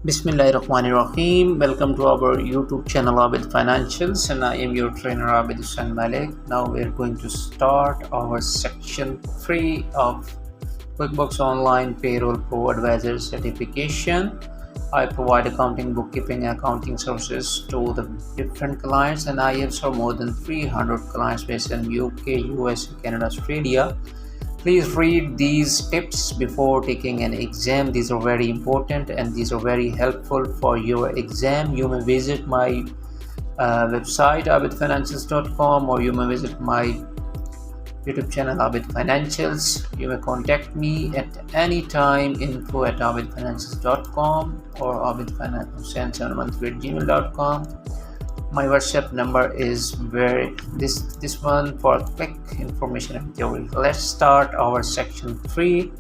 Bismillahirrahmanirrahim. Welcome to our YouTube channel Abid Financials, and I am your trainer Abid Hussain Malik. Now we are going to start our section 3 of QuickBooks Online Payroll Pro-Advisor certification. I provide accounting, bookkeeping, and accounting services to the different clients, and I have served more than 300 clients based in UK, US, Canada, Australia. Please read these tips before taking an exam. These are very important and these are very helpful for your exam. You may visit my website abidfinancials.com, or you may visit my YouTube channel Abid Financials. You may contact me at any time, info@abidfinancials.com or abidfinancials713@gmail.com. My WhatsApp number is this one for quick information and theory. Let's start our section 3.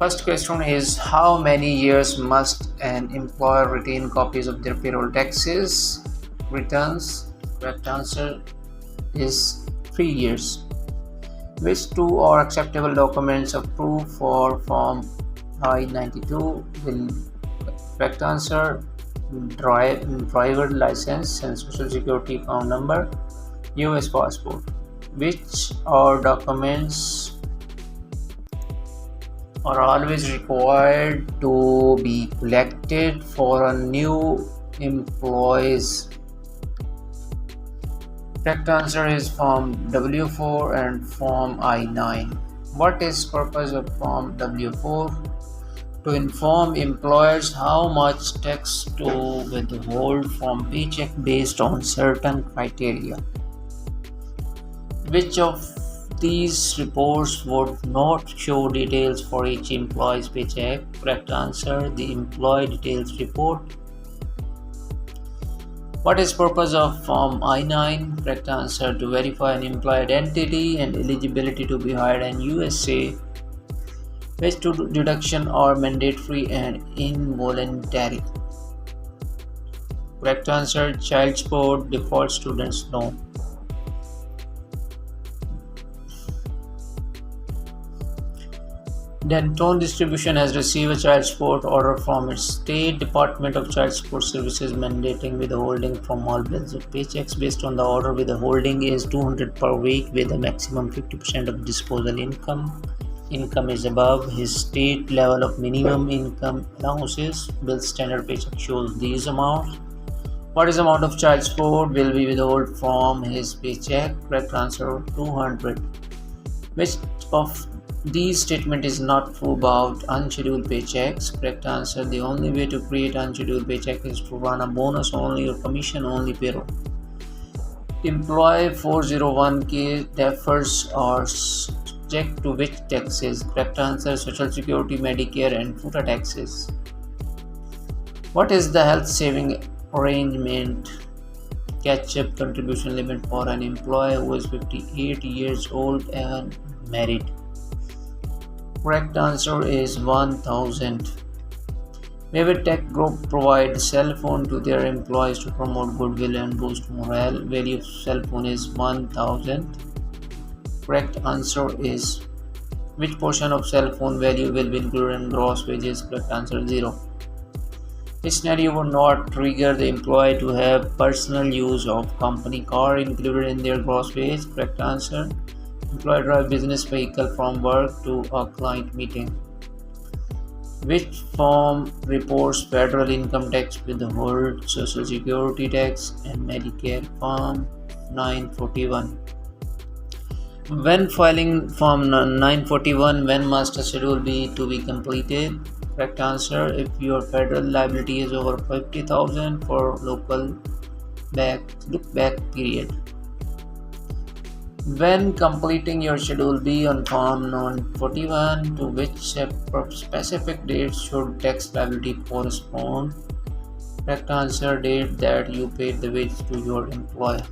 First question is, how many years must an employer retain copies of their payroll taxes returns? Correct answer is 3 years. Which two are acceptable documents of proof for Form I-92 will? Correct answer, driver license and social security account number, US passport. Which are documents are always required to be collected for a new employees? Correct answer is Form W4 and Form I-9. What is purpose of Form W4? To inform employers how much tax to withhold from paycheck based on certain criteria. Which of these reports would not show details for each employee's paycheck? Correct answer, the employee details report. What is purpose of Form I-9? Correct answer, to verify an employee identity and eligibility to be hired in USA. Which two deductions are mandatory and involuntary? Correct answer, child support, default students loan. Denton Distribution has received a child support order from its State Department of Child Support Services mandating withholding from all bills of paychecks. Based on the order, withholding is $200 per week with a maximum 50% of disposable income. Income is above his state level of minimum income allowances. Bill standard paycheck shows these amounts. What is the amount of child support will be withheld from his paycheck? Correct answer, 200. Which of these statement is not true about unscheduled paychecks? Correct answer, the only way to create unscheduled paycheck is to run a bonus only or commission only payroll. Employee 401k deferrals are subject to which taxes? Correct answer, Social Security, Medicare, and FUTA taxes. What is the health saving arrangement catch-up contribution limit for an employee who is 58 years old and married? Correct answer is 1000. Vivid Tech Group provides cell phone to their employees to promote goodwill and boost morale. Value of cell phone is 1000. Correct answer is, which portion of cell phone value will be included in gross wages? Correct answer, 0. This scenario would not trigger the employee to have personal use of company car included in their gross wage? Correct answer, employee drive business vehicle from work to a client meeting. Which form reports federal income tax withhold, social security tax, and Medicare? Form 941. When filing Form 941, when must a schedule be to be completed? Correct answer, if your federal liability is over 50,000 for look back period. When completing your Schedule B on Form 941, to which specific date should tax liability correspond? Correct answer, date that you paid the wage to your employer.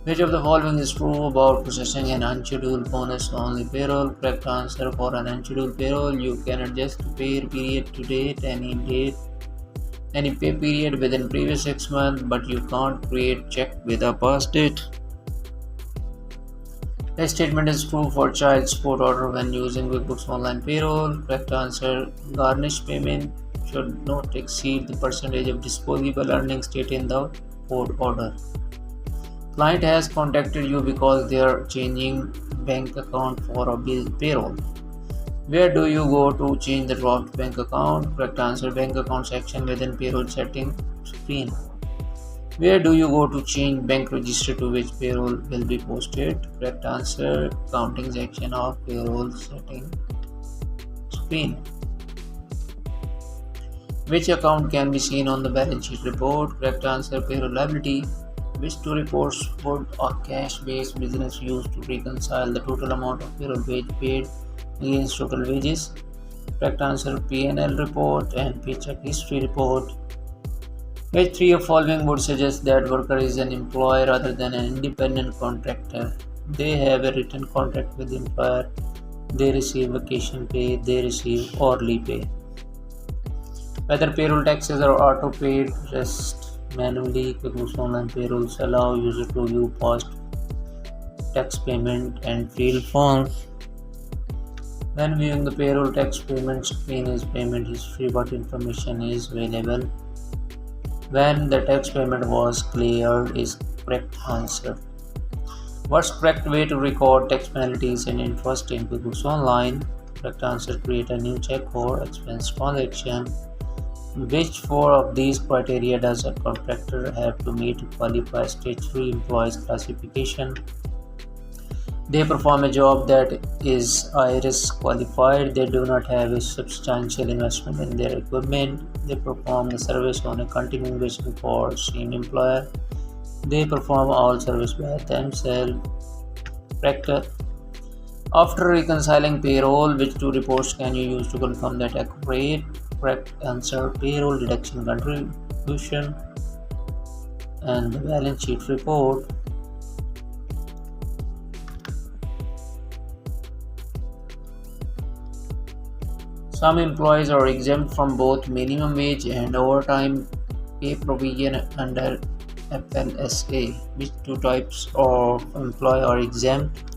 Which of the following is true about processing an unscheduled bonus only payroll? Correct answer, for an unscheduled payroll, you can adjust pay period to date, any pay period within previous 6 months, but you can't create check with a past date. The statement is true for child support order when using QuickBooks Online Payroll. Correct answer: garnished payment should not exceed the percentage of disposable earnings stated in the code order. Client has contacted you because they are changing bank account for a payroll. Where do you go to change the draft bank account? Correct answer: bank account section within payroll setting screen. Where do you go to change bank register to which payroll will be posted? Correct answer: accounting section of payroll setting screen. Which account can be seen on the balance sheet report? Correct answer: payroll liability. Which two reports would a cash-based business use to reconcile the total amount of payroll wage paid against total wages? Correct answer: P&L report and paycheck history report. Which three of following would suggest that worker is an employee rather than an independent contractor? They have a written contract with the employer. They receive vacation pay. They receive hourly pay. Whether payroll taxes are auto-paid, rest manually, QuickBooks Online Payrolls allow user to view past tax payment and fill forms. When viewing the payroll tax payment screen is payment history, what information is available? When the tax payment was cleared is correct answer. What's correct way to record tax penalties and interest in QuickBooks Online? Correct answer: create a new check for expense transaction. Which four of these criteria does a contractor have to meet to qualify statutory employees classification? They perform a job that is IRS qualified. They do not have a substantial investment in their equipment. They perform the service on a continuing basis for same employer. They perform all service by themselves. Correct. After reconciling payroll, which two reports can you use to confirm that accurate? Correct answer: payroll deduction contribution and the balance sheet report. Some employees are exempt from both minimum wage and overtime pay provision under FLSA. Which two types of employee are exempt?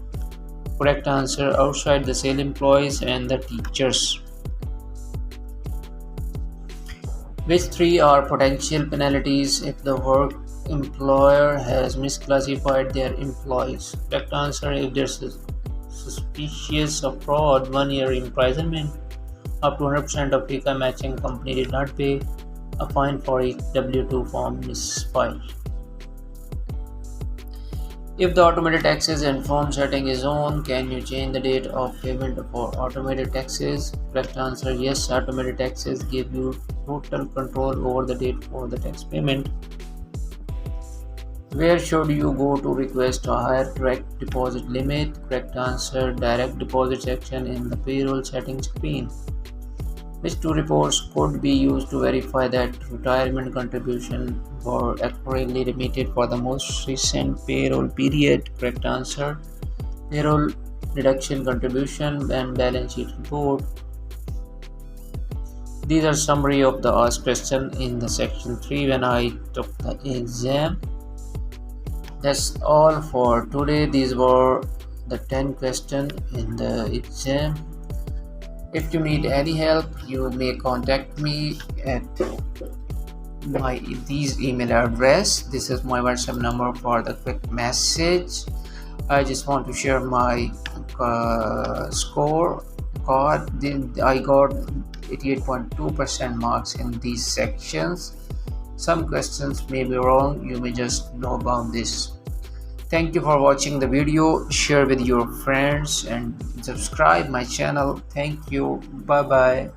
Correct answer: outside the sale employees and the teachers. Which three are potential penalties if the work employer has misclassified their employees? Correct answer: if there's suspicious of fraud, 1 year imprisonment, up to 100% of FICA matching company did not pay, a fine for each W-2 form misfiled. If the automated taxes and form setting is on, can you change the date of payment for automated taxes? Correct answer: yes, automated taxes give you total control over the date for the tax payment. Where should you go to request a higher direct deposit limit? Correct answer: direct deposit section in the payroll settings screen. Which two reports could be used to verify that retirement contribution were accurately remitted for the most recent payroll period? Correct answer: payroll deduction contribution and balance sheet report. These are summary of the asked question in the section 3 when I took the exam. That's all for today. These were the 10 questions in the exam. If you need any help, you may contact me at these email address. This is my WhatsApp number for the quick message. I just want to share my score card. I got 88.2% marks in these sections. Some questions may be wrong. You may just know about this. Thank you for watching the video. Share with your friends and subscribe my channel. Thank you. Bye bye.